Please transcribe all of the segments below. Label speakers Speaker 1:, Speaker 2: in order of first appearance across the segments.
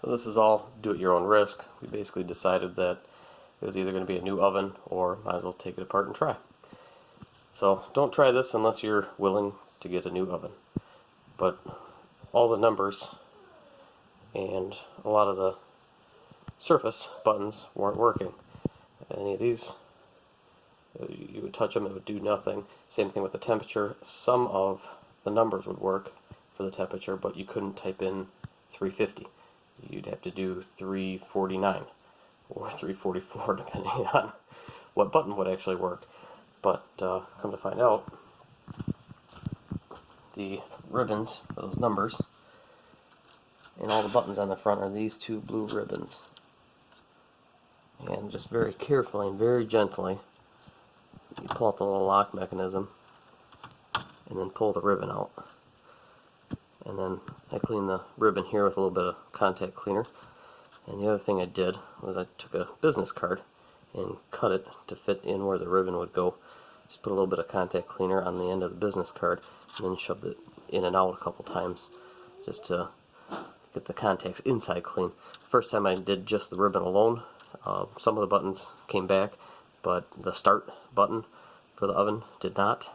Speaker 1: So this is all do at your own risk. We basically decided that it was either going to be a new oven or might as well take it apart and try. So don't try this unless you're willing to get a new oven. But all the numbers and a lot of the surface buttons weren't working. Any of these, you would touch them, it would do nothing. Same thing with the temperature. Some of the numbers would work for the temperature, but you couldn't type in 350. You'd have to do 349 or 344 depending on what button would actually work. But come to find out, the ribbons for those numbers and all the buttons on the front are these two blue ribbons. And just very carefully and very gently, you pull out the little lock mechanism and then pull the ribbon out. And then I clean the ribbon here with a little bit of contact cleaner. And the other thing I did was I took a business card and cut it to fit in where the ribbon would go. Just put a little bit of contact cleaner on the end of the business card and then shoved it in and out a couple times just to get the contacts inside clean. First time I did just the ribbon alone, some of the buttons came back, but the start button for the oven did not.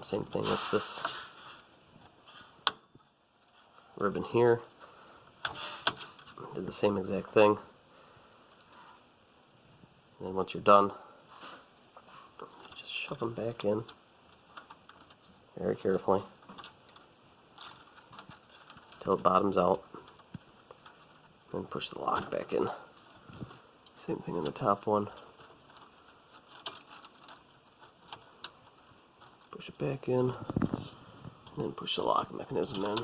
Speaker 1: Same thing with this ribbon here. Did the same exact thing. And then once you're done, just shove them back in very carefully until it bottoms out. Then push the lock back in. Same thing in the top one. Push it back in, and then push the lock mechanism in.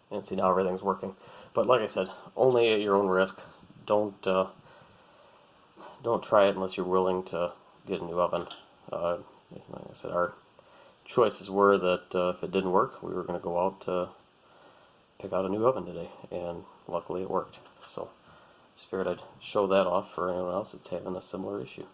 Speaker 1: And see, now everything's working. But like I said, only at your own risk. Don't try it unless you're willing to get a new oven. Like I said, our choices were that if it didn't work, we were going to go out to pick out a new oven today, and luckily it worked. So just figured I'd show that off for anyone else that's having a similar issue.